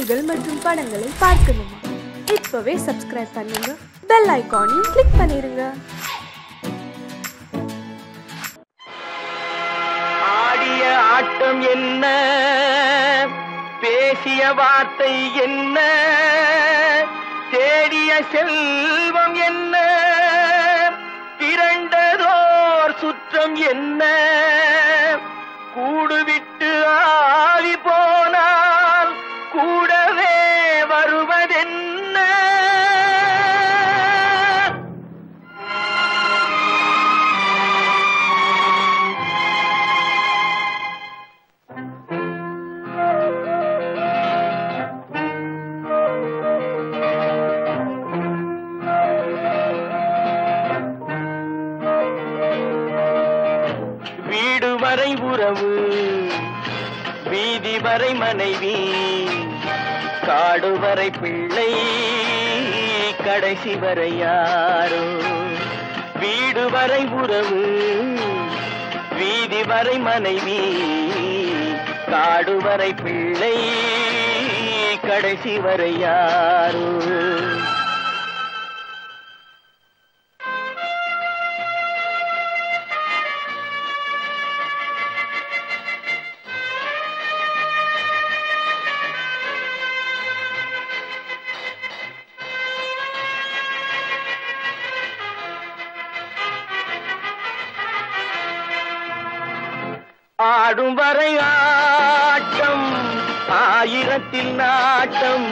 நிகழ்ச்சிகள் மற்றும் படங்களை பார்க்கணுமா? இப்பவே சப்ஸ்கிரைப் பண்ணுங்க, பெல் ஐகானையும் கிளிக் பண்ணிருங்க. ஆடிய ஆட்டம் என்ன, பேசிய வார்த்தை என்ன, தேடிய செல்வம் என்ன, திரண்டதோர் சுற்றம் என்ன, கூடுவிட்டு ஆவி போனால் கூடவே வருவதென்ன? வீடு வரை உறவு, வீதி வரை மனைவி, காடு வரை பிள்ளை, கடைசி வரை யாரோ. வீடு வரை உறவு, வீதி வரை மனைவி, காடு வரை பிள்ளை, கடைசி வரை யாரோ. ஆடும் வரை ஆட்டம், ஆயிரத்தில் நாட்டம்.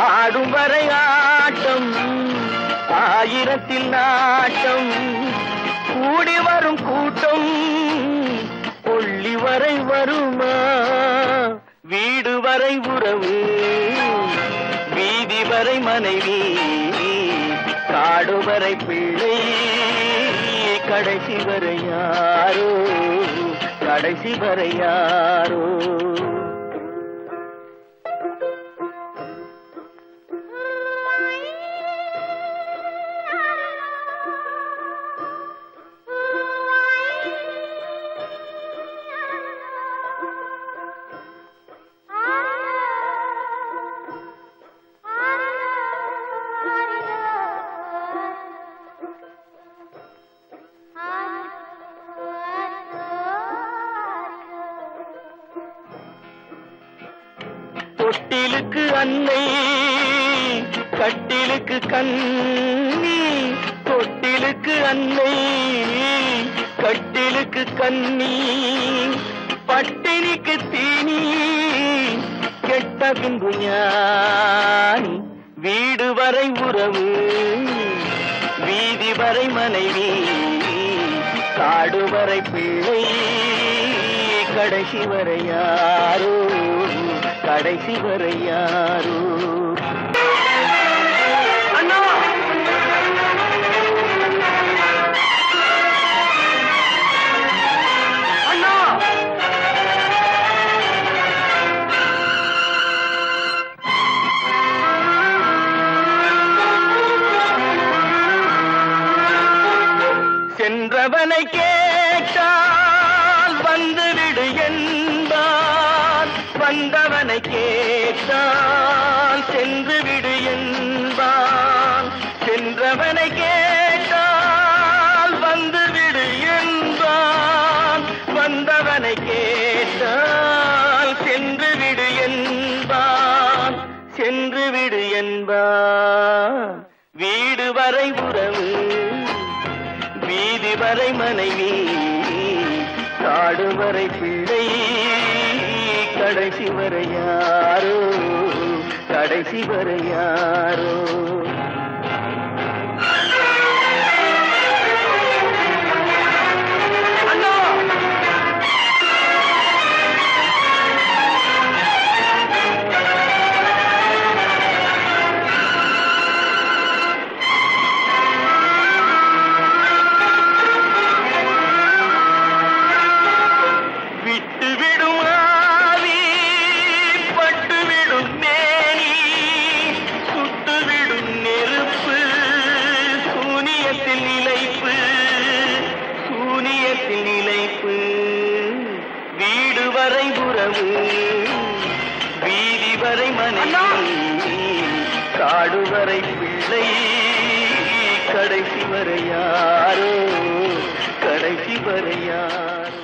ஆடும் வரை ஆட்டம், ஆயிரத்தில் நாட்டம். கூடி வரும் கூட்டம் கொள்ளி வரை வருமா? வீடு வரை உறவு, வீதி வரை மனைவி, காடு வரை பிள்ளை, கடைசி வரை யாரோ, கடைசி வரை யாரோ. தொட்டிலுக்கு அன்னை, கட்டிலுக்கு கண்ணி. தொட்டிலுக்கு அன்னை, கட்டிலுக்கு கண்ணி, பட்டினிக்கு தீனி, கெட்ட பின்பு ஞானி. வீடு வரை உறவு, வீதி வரை மனைவி, காடு வரை பிள்ளை, கடைசி வரை யாரோ, கடைசி வரை யாரோ. அண்ணா, அண்ணா, சென்றவனை கேட்டால் வந்துவிடு என்பான், வந்தவனை கேட்டால் சென்று விடு என்பான். சென்றவனை கேட்டால் வந்துவிடு என்பான், வந்தவனை கேட்டால் சென்று விடு என்பான், சென்று விடு என்பான். வீடு வரை உறவு, வீதி வரை மனைவி, காடு வரை பிள்ளை, கடைசி வரை யாரோ, கடைசி வரை யாரோ. வரை மனைவி காடு வரை பிள்ளை கடைசி வரை யாரோ கடைசி வரை யாரோ.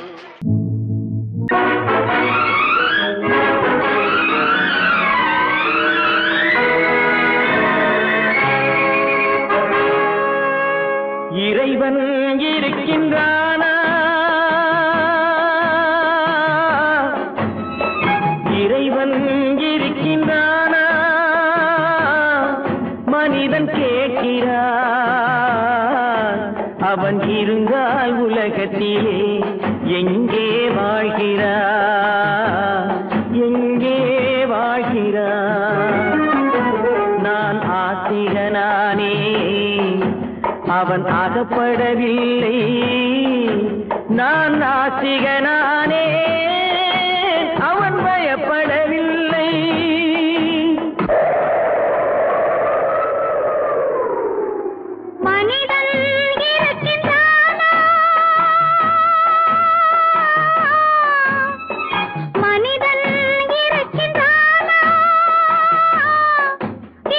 இறைவன் இருக்கின்றானா? இறைவன் இருக்கின்றானா? மனிதன் கேட்கிறான். அவன் இருந்தால் உலகத்திலே எங்கே வாழ்கிறான்? எங்கே வாழ்கிறான்? நான் ஆத்திகனானே, அவன் அகப்படவில்லை. நான் நாத்திகனானே, அவன் பயப்படவில்லை. மனிதன் இருக்கின்றானா? மனிதன் இருக்கின்றானா?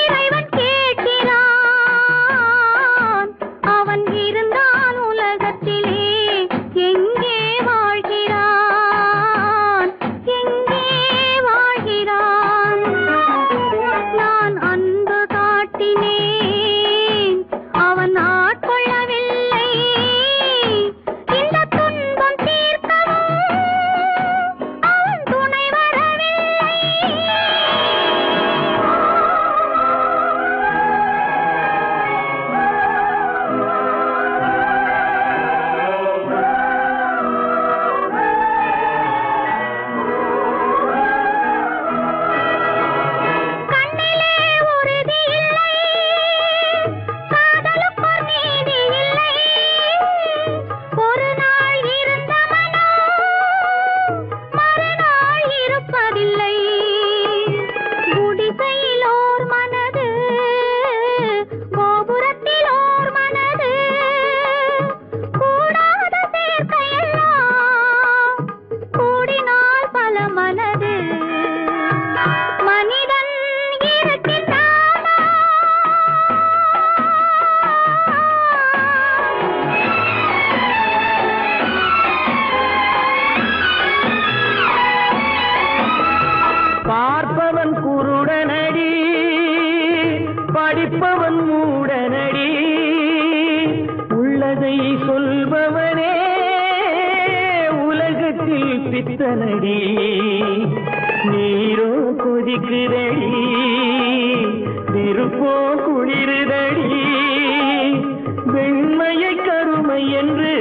இறைவன் கேட்கிறான். அவன் இருந்தான் உலகத்திலே எங்கே வாழ்கிறான்? எங்கே வாழ்கிறான்? நான் அன்பு காட்டினேன், அவன் ஆட்கொள்ளவில்லை. இந்த துன்பம் தீர்க்கவும் அவன் துணை வரவில்லை. கண்ணிலே உறுதி இல்லை, காதலுக்கோர் நீதி இல்லை. ஒரு நாள் இருந்த மனம் மறுநாள் இருப்பதில்லை. குடிசையிலோர் மனது, கோபுரத்திலோர் மனது, கூடாத சேர்க்கையெல்லாம் கூடினால் பல மனது. மனிதன் இருக்கின்றானா? பார்ப்பவன் குருடனடி, படிப்பவன் மூடனடி. உள்ளதை சொல்பவனே உலகத்தில் பித்தனடி. நீரோ கொதிக்குதடி, நெருப்போ குளிருதடி. வெண்மையை கருமை என்று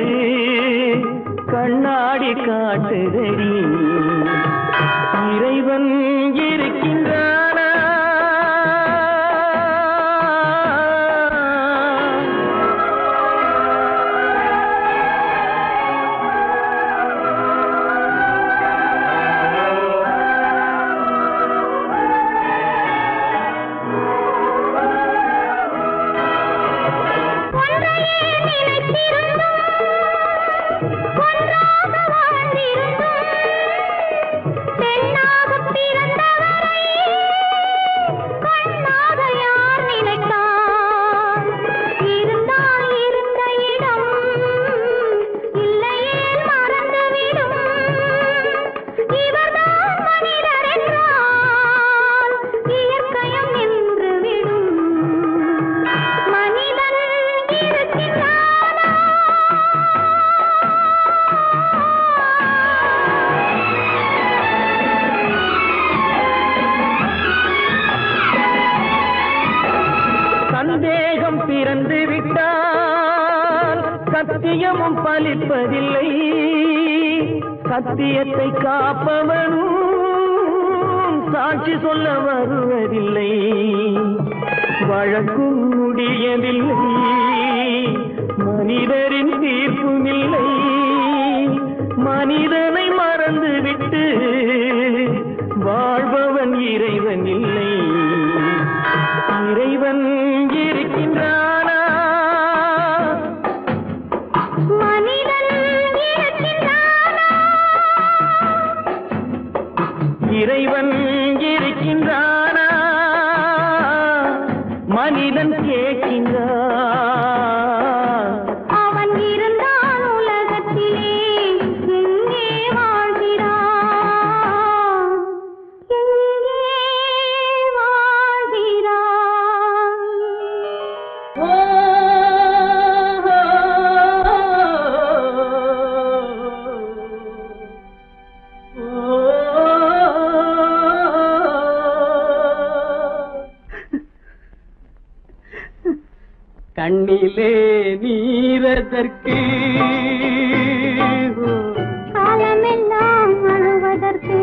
கண்ணாடி காட்டுதடி. இறைவன் இருக்கின்றானா? ஒன்றையே நினைத்திருந்தும் ஒன்றாக வாழ்ந்திருந்தும் பெண்ணாகப் பிறந்தவரை கண்ணாக யார் நினைத்தார்? இருந்தால் இருந்த இடம் இல்லையே மறந்துவிடும். இவர்தான் மனிதர் என்றால் இயற்கையும் நின்றுவிடும். மனிதன் இருக்கின்றானா? சந்தேகம் பிறந்து விட்டால் சத்தியமும் பலிப்பதில்லை. சத்தியத்தை காப்பவனும் சாட்சி சொல்ல வருவதில்லை. வழக்கும் முடியவில்லை, மனிதரின் தீர்ப்பும் இல்லை. மனிதனை மறந்துவிட்டு வாழ்பவன் இறைவன் இல்லை. இறைவன் இருக்கின்றானா? மனிதன் இருக்கின்றானா? இறைவன் இருக்கின்றானா? மனிதன் கேட்கின்றான். அவன் இருந்தான் உலகத்திலே எங்கே வாழ்கிறான், எங்கே வாழ்கிறான். கண்ணிலே நீரதற்கு காலமெல்லாம் அழுவதற்கு,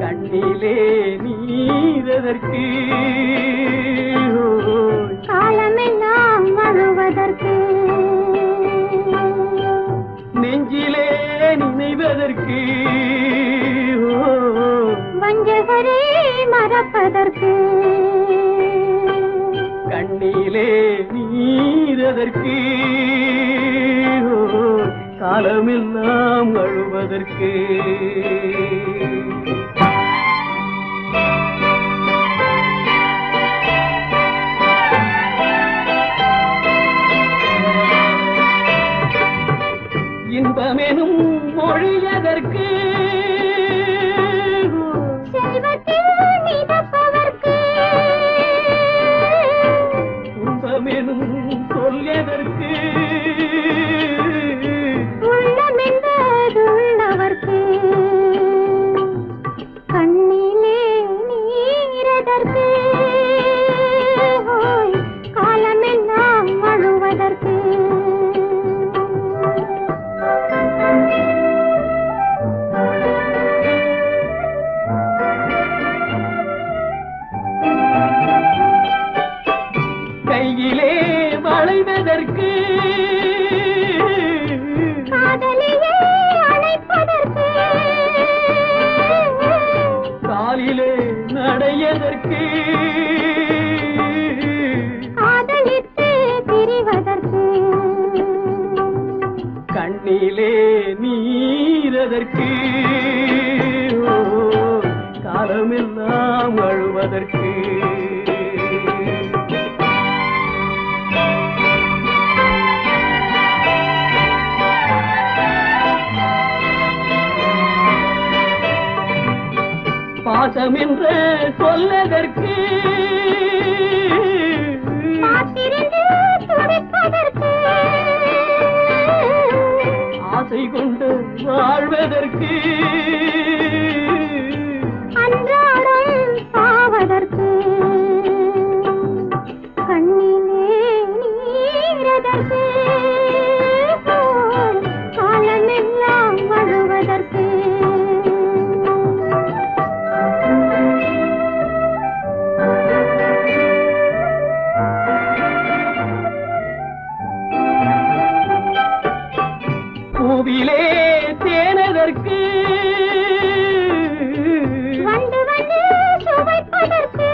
கண்ணிலே நீரதற்கு காலமெல்லாம் அழுவதற்கு, நெஞ்சிலே நினைவதற்கு வஞ்சகரை மறப்பதற்கு, கண்ணிலே நீரதற்கு காலமெல்லாம் அழுவதற்கு. இன்பமெனும் மொழியதற்கு செல்வத்தில் மிதப்பதற்கு, துன்பமெனும் சொல்லியதற்கு உள்ளமென்பதுள்ளவர்க்கு, கண்ணிலே நீரதற்கு காலமெல்லாம் அழுவதற்கு. கையிலே வளைவதற்கு காதலியே அழைப்பதற்கு, காலிலே நடையதற்கு காதலித்து பிரிவதற்கு, கண்ணிலே நீரதற்கு காலமெல்லாம் அழுவதற்கு. பாசம் என்று சொல்லதற்கு காத்திருந்து துடிப்பதற்கு, ஆசை கொண்டு வாழ்வதற்கு அன்றாடம் சாவதற்கு, கண்ணிலே நீரதற்கு காலமெல்லாம் அழுவதற்கு. பூவிலே தேனதற்கு வந்து வந்து சுவைப்பதற்கு,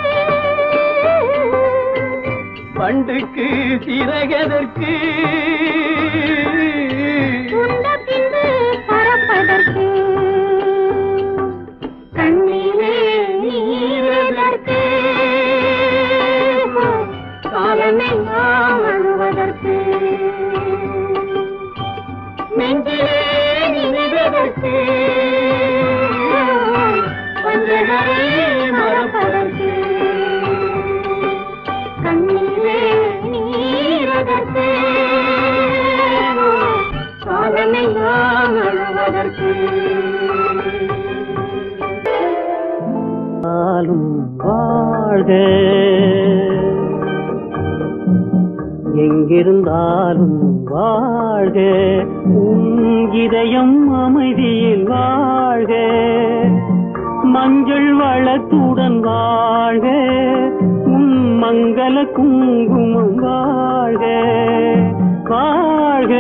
பண்டுக்கு சிறகதற்கு உண்ட பின்பு பறப்பதற்கு, கண்ணிலே நீரதற்கு காலமெல்லாம் அழுவதற்கு, நெஞ்சிலே நினைவதற்கு வஞ்சகரை மறப்பதற்கு, கண்ணிலே நீரதற்கு காலமெல்லாம் அழுவதற்கு. வாழ்க எங்கிருந்தாலும் வாழ்க, உன் இதயம் அமைதியில் வாழ்க, மஞ்சள் வளத்துடன் வாழ்க, உன் மங்கள குங்குமம் வாழ்க, வாழ்க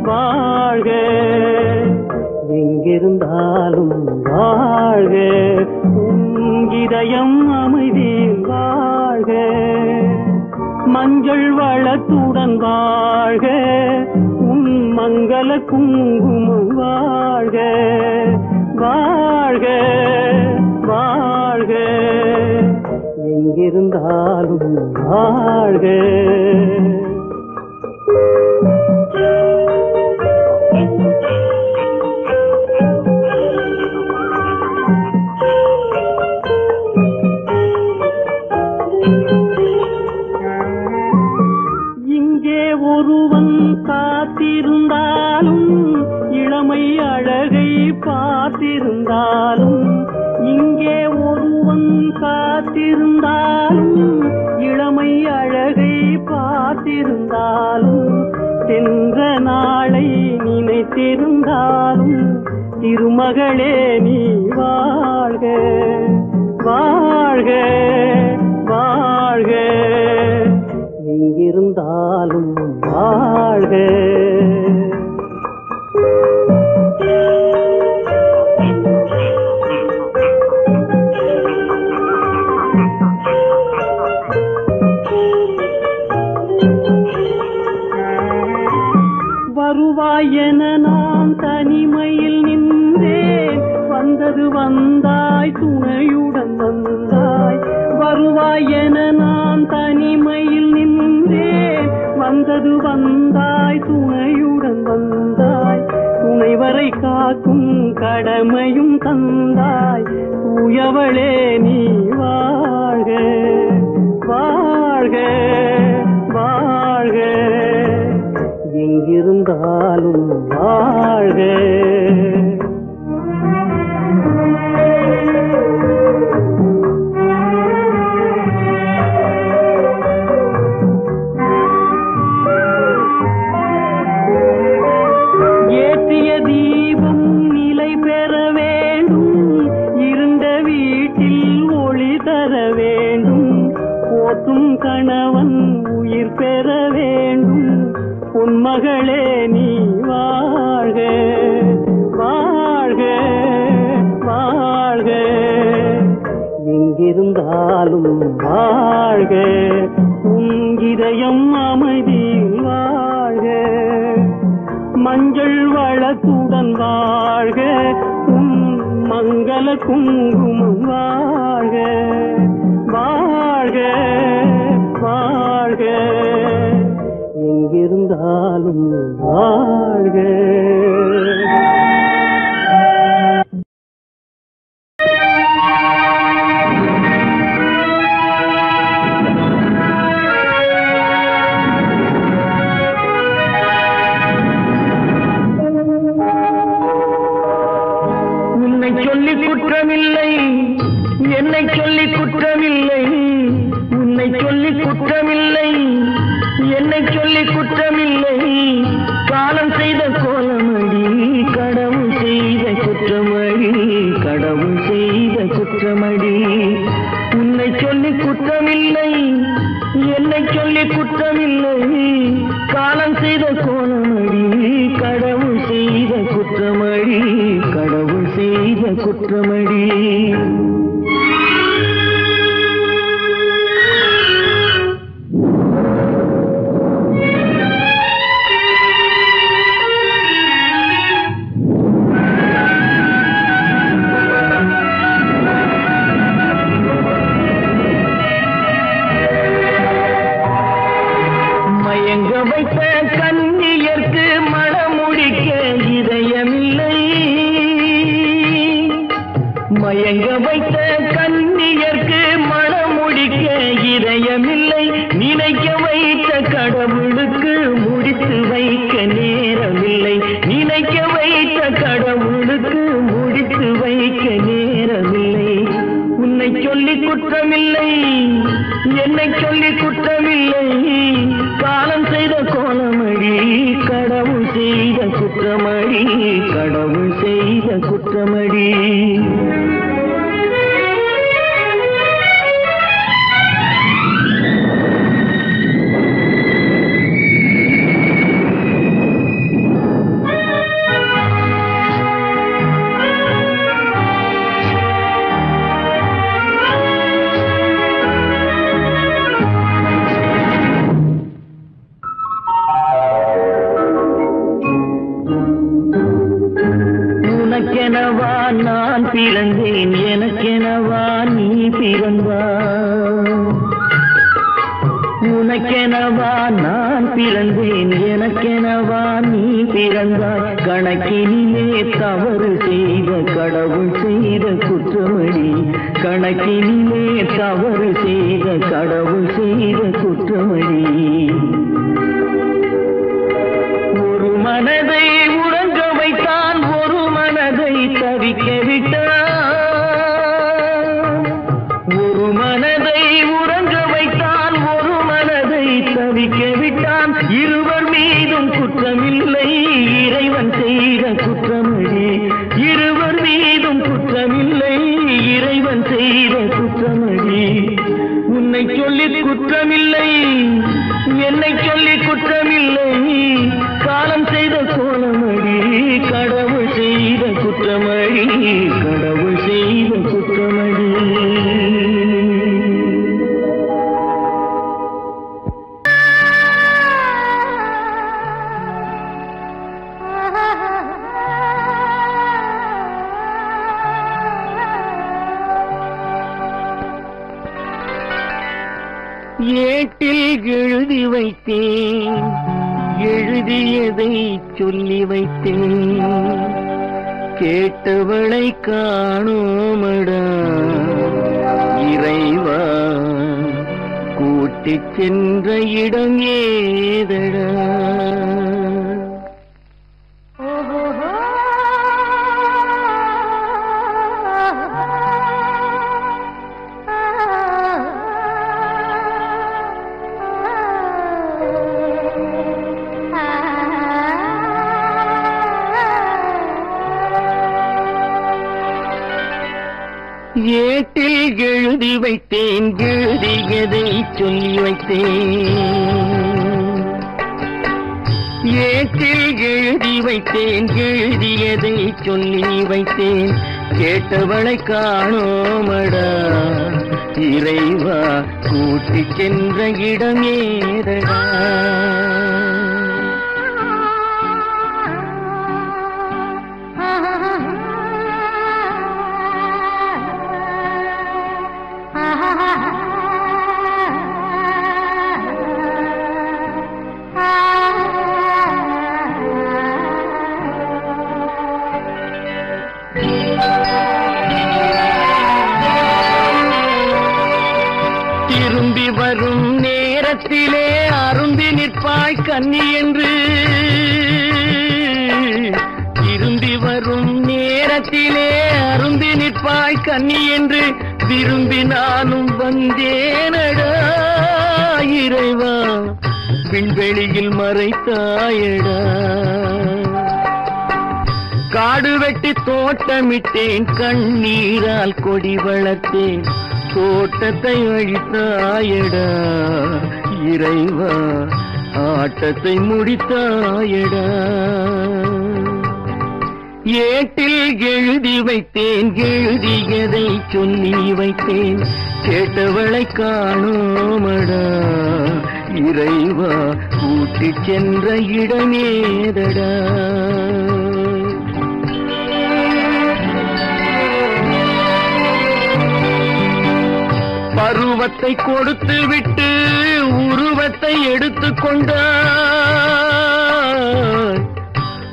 வாழ்க எங்கிருந்தாலும் வாழ்க, உன் இதயம் அமைதியில் வாழ்க, மஞ்சள் வளத்துடன் வாழ்க, உன் மங்கள குங்குமம் வாழ்க, வாழ்க வாழ்க எங்கிருந்தாலும் வாழ்க. இங்கே ஒருவன் காத்திருந்தாலும் இளமை அழகை பார்த்திருந்தாலும், இங்கே ஒருவன் காத்திருந்தாலும் இளமை அழகை பார்த்திருந்தாலும், சென்ற நாளை நினைத்திருந்தாலும் திருமகளே நீ வாழ்க வாழ்க வாழ்க. எங்கிருந்தாலும் வாழ்க. வருவாய் என நான் தனிமையில் நின்றேன், வந்தது வந்தாய் துணையுடன் வந்தாய். வருவாய் என நான் தனிமையில் நின்றேன், வந்தது வந்தாய் துணையுடன் வந்தாய். துணைவரை காக்கும் கடமையும் தந்தாய், தூயவளே நீ வாழ்க வாழ்க வாழ்க. எங்கிருந்தாலும் வாழ்க. ஏற்றிய தீபம் நிலை பெற வேண்டும், இருண்ட வீட்டில் ஒளி தர வேண்டும். போற்றும் கணவன் உயிர் பெற வேண்டும், உன்மகளே நீ வாழ்க வாழ்க வாழ்க. எங்கிருந்தாலும் வாழ்க. உன் இதயம் அமைதியில் வாழ்க. மஞ்சள் வளத்துடன் வாழ்க. உன் மங்கள குங்குமம் வாழ்க வாழ்க வாழ்க. எங்கிருந்தாலும் வாழ்க. உன்னை சொல்லி குற்றமில்லை, என்னை சொல்லி குற்றமில்லை. உன்னை சொல்லி குற்றமில்லை, என்னை சொல்லி குற்றமில்லை. காலம் செய்த கோலமடி, கடவுள் செய்த குற்றமடி, கடவுள் செய்த குற்றமடி. உன்னை சொல்லி குற்றமில்லை, என்னை சொல்லி குற்றமில்லை. காலம் செய்த கோலமடி, கடவுள் செய்த குற்றமடி, கடவுள் செய்த குற்றமடி. மயங்க வைத்த கண்ணியர்க்கு மணமுடிக்க இதயமில்லை, மயங்க வைத்த கண்ணியர்க்கு மணமுடிக்க இதயமில்லை. நினைக்க வைத்த கடவுளுக்கு முடித்து வைக்க நேரமில்லை, நினைக்க வைத்த கடவுளுக்கு முடித்து வைக்க நேரமில்லை. உன்னை சொல்லி குற்றமில்லை, என்னை சொல்லி குற்றமில்லை. காலம் செய்த கோலமடி, கடவுள் செய்த குற்றமடி, கடவுள் செய்த குற்றமடி. உனக்கெனவா நான் பிறந்தேன், எனக்கெனவா நீ பிறந்தாய். உனக்கெனவா நான் பிறந்தேன், எனக்கெனவா நீ பிறந்தாய். கணக்கினிலே தவறு செய்த கடவுள் செய்த குற்றமடி, கணக்கினிலே தவறு செய்த கடவுள் செய்த குற்றமடி. ஒரு மனதை உறங்க வைத்தான், ஒரு மனதை தவிக்க விட்டான். ஒரு மனதை உறங்க வைத்தான், ஒரு மனதை தவிக்க விட்டான். இருவர் மீதும் குற்றமில்லை, இறைவன் செய்த குற்றமடி. இருவர் மீதும் குற்றமில்லை, இறைவன் செய்த குற்றமடி. உன்னை சொல்லி குற்றமில்லை, என்னை சொல்லி குற்றமில்லை, காலம் செய்த கோலமடி. கடவுள் செய்த குற்றமடி, கடவுள் செய்த குற்றமடி. ஏட்டில் எழுதி வைத்தேன், எழுதியதை சொல்லி வைத்தேன். கேட்டவளை காணோமடா இறைவா, கூட்டிச் சென்ற இடம் ஏதடா. ஏட்டில் எழுதி வைத்தேன், எழுதியதை சொல்லி வைத்தேன். ஏட்டில் எழுதி வைத்தேன், எழுதியதை சொல்லி வைத்தேன். கேட்டவளை காணோமடா இறைவா, கூட்டிச் சென்ற இடம் ஏதடா. திரும்பி வரும் நேரத்திலே அருந்தி நிற்பாய் கன்னி என்று. திரும்பி வரும் நேரத்திலே அருந்தி நிற்பாய் கன்னி என்று விரும்பி நானும் வந்தேனடா இறைவா, விண்வெளியில் மறைத்தாயடா. காடு வெட்டி தோட்டமிட்டேன், கண்ணீரால் கொடி வளர்த்தேன். தோட்டத்தை அழித்தாயடா இறைவா, ஆட்டத்தை முடித்தாயடா. ஏட்டில் எழுதி வைத்தேன், எழுதியதை சொல்லி வைத்தேன். கேட்டவளை காணோமடா இறைவா, கூட்டிச் சென்ற இடமேதடா. பருவத்தை கொடுத்து விட்டு உருவத்தை எடுத்துக் கொண்டாய்.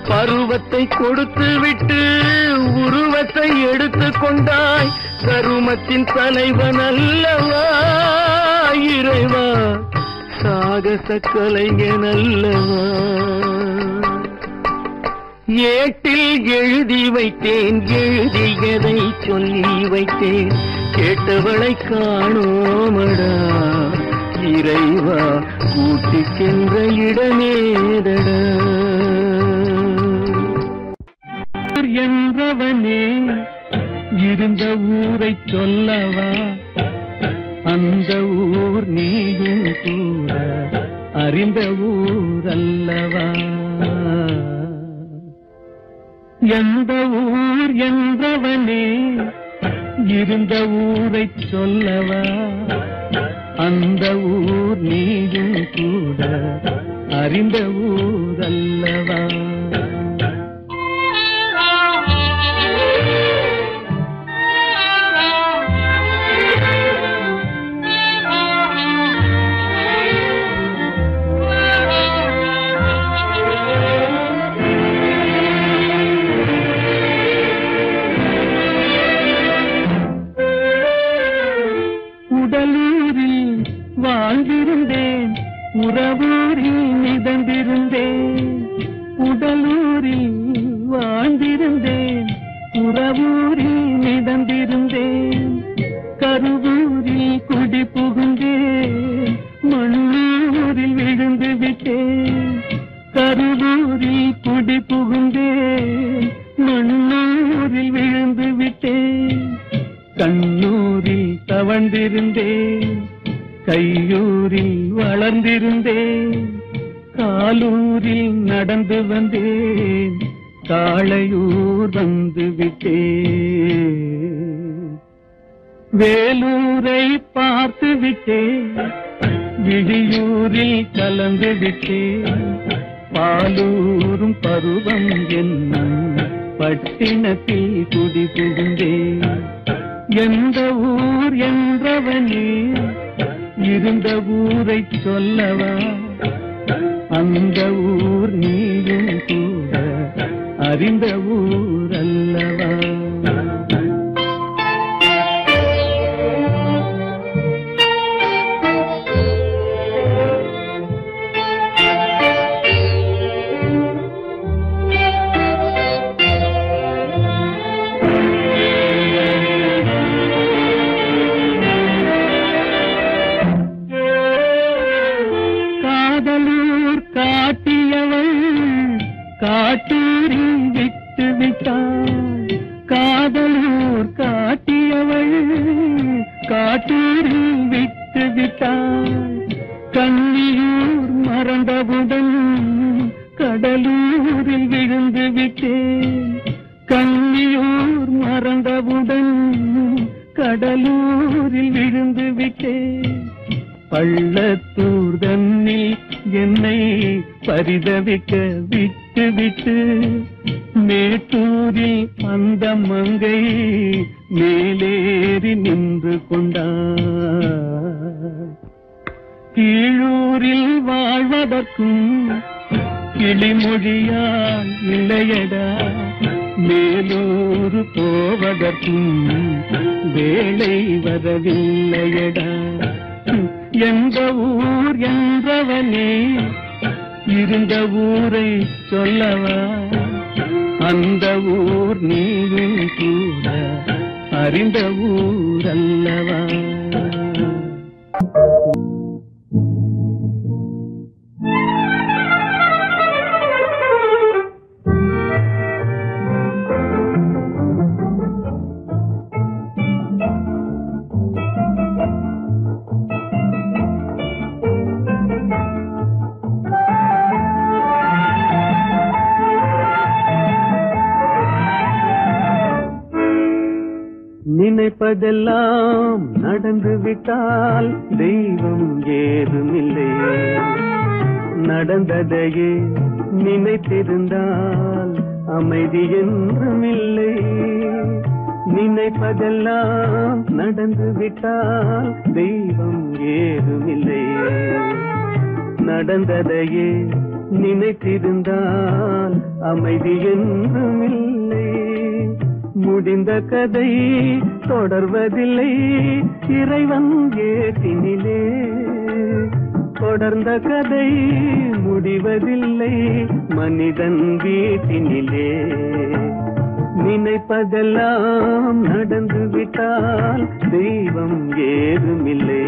பருவத்தை கொடுத்து விட்டு உருவத்தை எடுத்துக் கொண்டாய். கருமத்தின் தலைவன் அல்லவா இறைவா, சாகச கலைஞன் அல்லவா. ஏட்டில் எழுதி வைத்தேன், எழுதியதை சொல்லி வைத்தேன். கேட்டவளை காணோமடா இறைவா, கூட்டிச் சென்ற இடமேதடா. என்றவனே இருந்த ஊரை சொல்லவா, அந்த ஊர் நீயும் கூட அறிந்த ஊர் அல்லவா. எந்த ஊர் என்றவனே இருந்த ஊரை சொல்லவா, அந்த ஊர் நீயும் கூட அறிந்த ஊர் அல்லவா. உறவூரில் மிதந்திருந்தேன், உடலூரில் வாழ்ந்திருந்தேன். உறவூரில் மிதந்திருந்தேன், கருவூரில் குடி புகுந்தேன், மண்ணூரில் விழுந்து விட்டேன். கருவூரில் குடி புகுந்தேன், மண்ணூரில் விழுந்து விட்டேன். கண்ணூரில் தவழ்ந்திருந்தேன், கையூரில் வளர்ந்திருந்தேன். காலூரில் நடந்து வந்தேன், காளையூர் வந்து விட்டேன். வேலூரை பார்த்து விட்டேன், விழியூரில் கலந்து விட்டேன். பாலூரும் பருவம் என்னும் பட்டினத்தில் குடி புகுந்தேன். எந்த ஊர் என்றவனே இருந்த ஊரை சொல்லவா, அந்த ஊர் நீயும் கூட அறிந்த ஊர் அல்லவா. காட்டியவள் காட்டூரில் விட்டு விட்டாள். காதலூர் காட்டியவள் காட்டூரில் விட்டு விட்டாள். கண்ணியூர் மறந்தவுடன் கடலூரில் விழுந்து விட்டேன். கண்ணியூர் மறந்தவுடன் கடலூரில் விழுந்து விட்டேன். பள்ளத்தூர் தன்னில் என்னை பரிதவிக்க விட்டு விட்டு மேட்டூரில் அந்த மங்கை மேலேறி நின்று கொண்டார். கீழூரில் வாழ்வதற்கும் கிளிமொழியால் இல்லையடா, மேலூர் போவதற்கும் வேளை வரவில்லையடா. எந்த ஊர் என்றவனே இருந்த ஊரை சொல்லவா, அந்த ஊர் நீயும் கூட அறிந்த ஊர் அல்லவா. நினைப்பதெல்லாம் நடந்து விட்டால் தெய்வம் ஏதுமில்லை. நடந்ததையே நினைத்திருந்தால் அமைதி என்றுமில்லை. நினைப்பதெல்லாம் நடந்து விட்டால் தெய்வம் ஏதுமில்லை. நடந்ததையே நினைத்திருந்தால் அமைதி என்றுமில்லை. முடிந்த கதை தொடர்வதில்லை இறைவன் ஏற்றினிலே. தொடர்ந்த கதை முடிவதில்லை மனிதன் வீட்டினிலே. நினைப்பதெல்லாம் நடந்து விட்டால் தெய்வம் ஏதுமில்லை.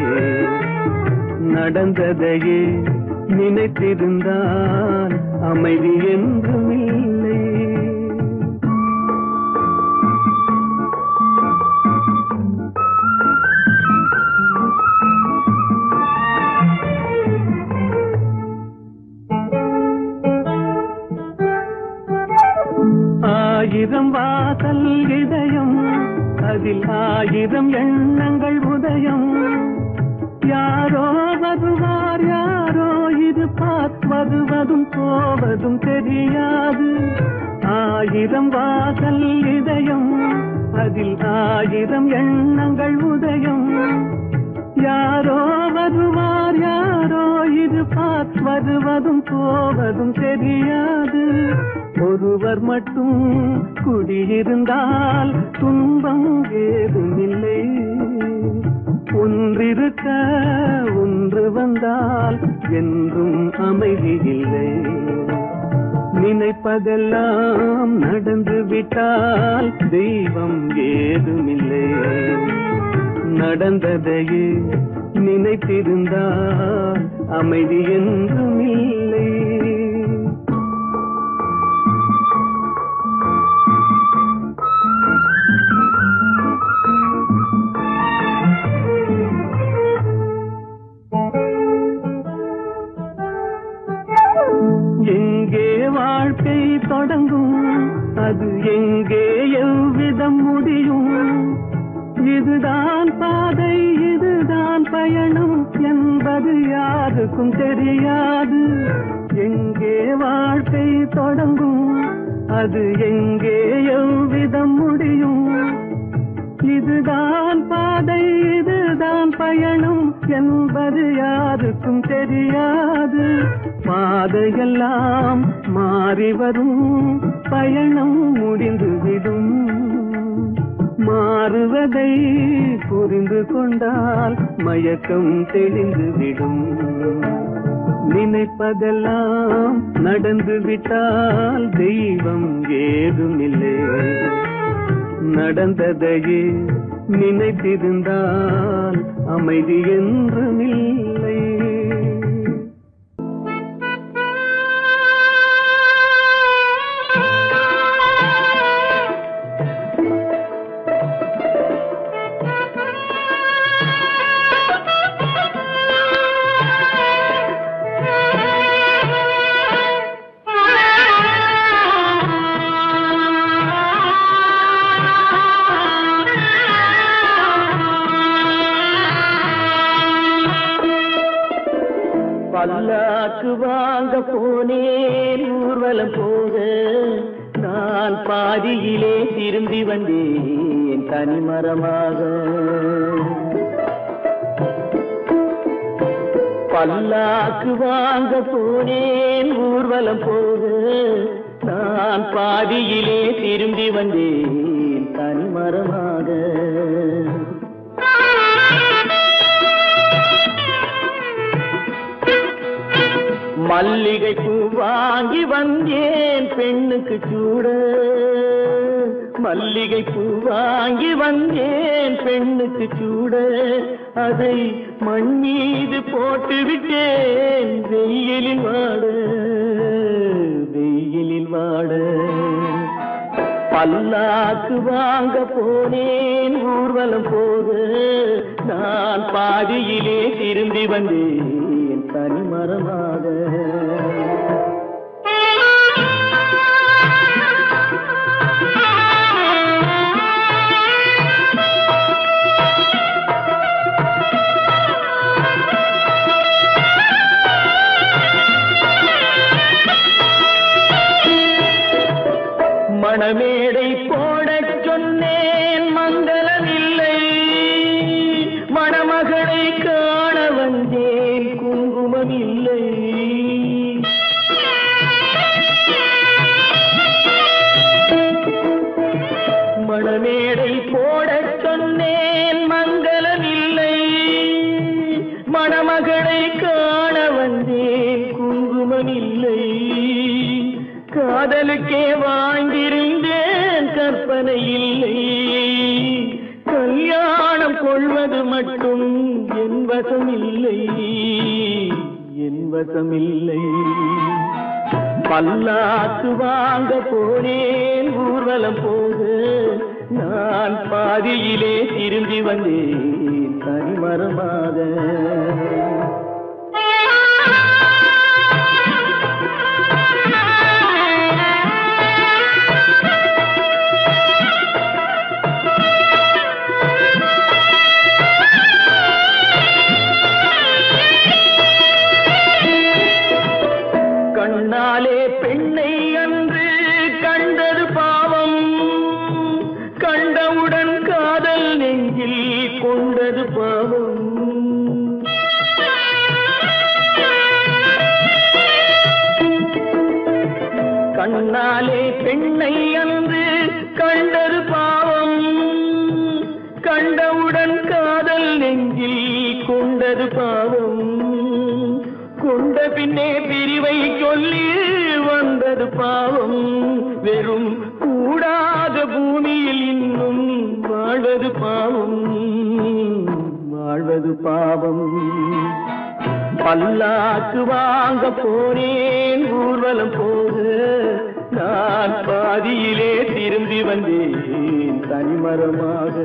நடந்ததையே நினைத்திருந்தால் அமைதி என்றுமில்லை. ஆயிரம் வாசல் இதயம், அதில் ஆயிரம் எண்ணங்கள் உதயம். யாரோ வருவார் யாரோ இருப்பார், வருவதும் போவதும் தெரியாது. ஆயிரம் வாசல் இதயம், அதில் ஆயிரம் எண்ணங்கள் உதயம். யாரோ வருவார் யாரோ இருப்பார், வருவதும் போவதும் தெரியாது. ஒருவர் மட்டும் குடியிருந்தால் துன்பம் ஏதுமில்லை. ஒன்றிருக்க ஒன்று வந்தால் என்றும் அமைதி இல்லை. நினைப்பதெல்லாம் நடந்து விட்டால் தெய்வம் ஏதுமில்லை. நடந்ததையே நினைத்திருந்தால் அமைதி என்றும் இல்லை. எங்கே வாழ்க்கை தொடங்கும், அது எங்கே எவ்விதம் முடியும்? இதுதான் பாதை, இதுதான் பயணம் என்பது யாருக்கும் தெரியாது. எங்கே வாழ்க்கை தொடங்கும், அது எங்கே எவ்விதம் முடியும்? இதுதான் பாதை, இதுதான் பயணம் என்பது யாருக்கும் தெரியாது. பாதையெல்லாம் மாறி வரும், பயணம் முடிந்துவிடும். மாறுவதை புரிந்து கொண்டால் மயக்கம் தெளிந்துவிடும். நினைப்பதெல்லாம் நடந்து விட்டால் தெய்வம் ஏதுமில்லை. நடந்ததையே நினைத்திருந்தால் அமைதி என்றுமில்லை. பல்லாக்கு வாங்க போனேன் ஊர்வலம் போக, நான் பாதியிலே திரும்பி வந்தேன் தனிமரமாக. பல்லாக்கு வாங்க போனேன் ஊர்வலம் போக, நான் பாதியிலே திரும்பி வந்தேன் தனிமரமாக. மல்லிகை பூ வாங்கி வந்தேன் பெண்ணுக்கு சூட, மல்லிகை பூ வாங்கி வந்தேன் பெண்ணுக்கு சூட. அதை மண் மீது போட்டு விட்டேன் வெயிலில் வாட, வெயிலில் வாட. பல்லாக்கு வாங்க போனேன் ஊர்வலம் போக, நான் பாதியிலே திரும்பி வந்தேன் தனிமரமாக. மணமேடை போடச் சொன்னேன் மங்களமில்லை, மணமகளை காண வந்தேன் குங்குமமில்லை. மணமேடை போடச் சொன்னேன் மங்களமில்லை, மணமகளை காண வந்தேன் குங்குமமில்லை. காதலுக்கே வாழ்ந்திருந்தேன் கற்பனை இல்லை, கல்யாணம் கொள்வது மட்டும் என் வசமில்லை, என் வசமில்லை. பல்லாக்கு வாங்க போனேன் ஊர்வலம் போக, நான் பாதியிலே திரும்பி வந்தேன் தனிமரமாக. கண்ணாலே பெண்ணை அன்று கண்டது பாவம், கண்டவுடன் காதல் நெஞ்சில் கொண்டது பாவம். கண்ணாலே பெண்ணை அன்று கண்டது பாவம், கண்டவுடன் காதல் நெஞ்சில் கொண்டது பாவம். கொண்ட பின்னே பிரிவை சொல்லி வந்தது பாவம். வெறும் கூடாத பூமியில் இன்னும் வாழ்வது பாவம், வாழ்வது பாவம். பல்லாக்கு வாங்க போனேன் ஊர்வலம் போக, நான் பாதியிலே திரும்பி வந்தேன் தனிமரமாக.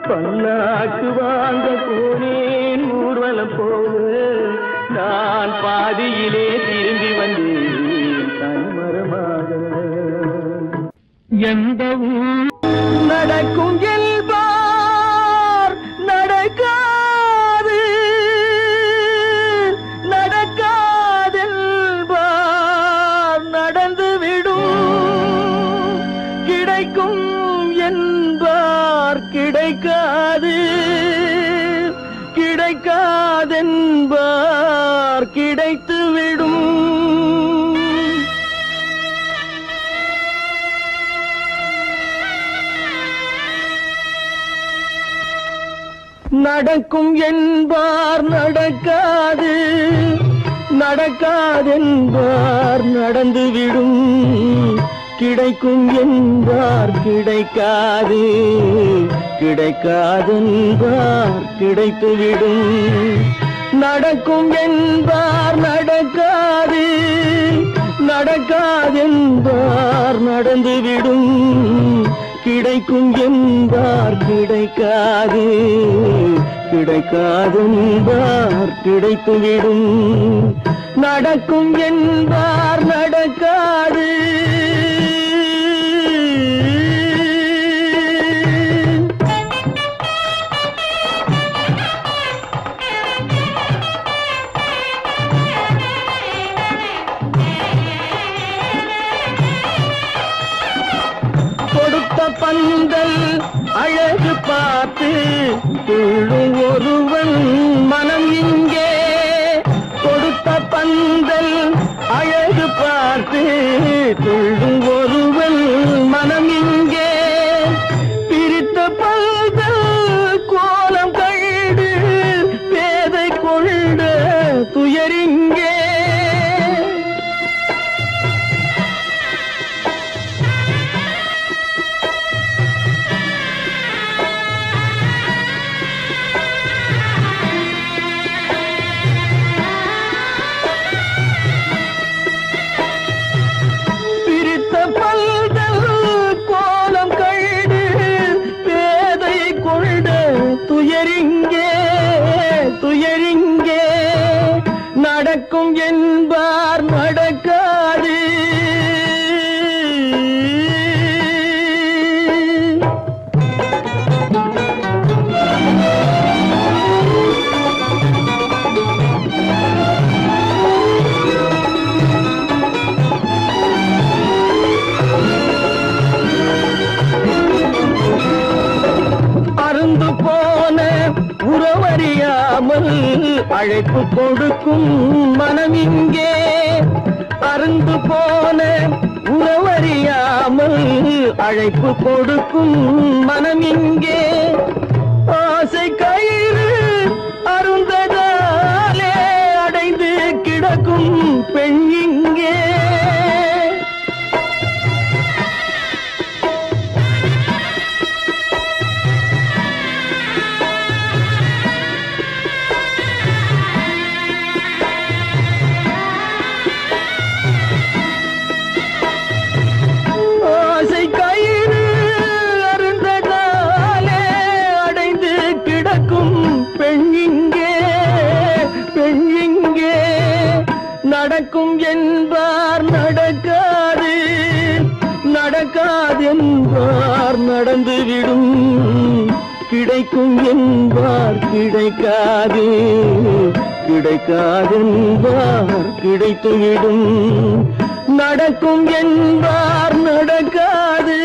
பல்லாக்கு வாங்க போனேன் ஊர்வலம் போக, நான் பாதியிலே திரும்பி வந்தேன் தனிமரமாக. எந்த நடக்கும் என்பார் நடக்காது, நடக்காதென்பார் நடந்துவிடும். கிடைக்கும் என்பார் கிடைக்காது, கிடைக்காதென்பார் கிடைத்துவிடும். நடக்கும் என்பார் நடக்காது, நடக்காதென்பார் நடந்துவிடும். கிடைக்கும் என்பார் கிடைக்காது, கிடைக்காதென்பார் கிடைத்துவிடும். நடக்கும் என்பார் நடக்காது, நடக்காதென்பார் நடந்துவிடும். கிடைக்கும் என்பார் கிடைக்காது, கிடைக்காதென்பார் கிடைத்துவிடும். நடக்கும் என்பார் நடக்காது. பந்தல் அழகு பார்த்து துள்ளும் ஒருவன் மனம் இங்கே. கொடுத்த பந்தல் அழகு பார்த்து துள்ளும் ஒருவன் மனம் இங்கே. பிரித்த பந்தல் கோலம் கண்டு பேதை கொண்ட துயரிங்கே. துயரிங்கே, துயரிங்கே. நடக்கும் என்பார் நடக்காது. அருந்து போன உறவறியாமல் அழைப்பு கொடுக்கும் மனம் இங்கே. அருந்து போன உறவறியாமல் அழைப்பு கொடுக்கும் மனம் இங்கே. ஆசை கயிறு அருந்ததாலே அடைந்து கிடக்கும் பெண் இங்கே. நடக்கும் என்பார் நடக்காது, நடக்காதென்பார் நடந்துவிடும். கிடைக்கும் என்பார் கிடைக்காது, கிடைக்காதென்பார் கிடைத்துவிடும். நடக்கும் என்பார் நடக்காது.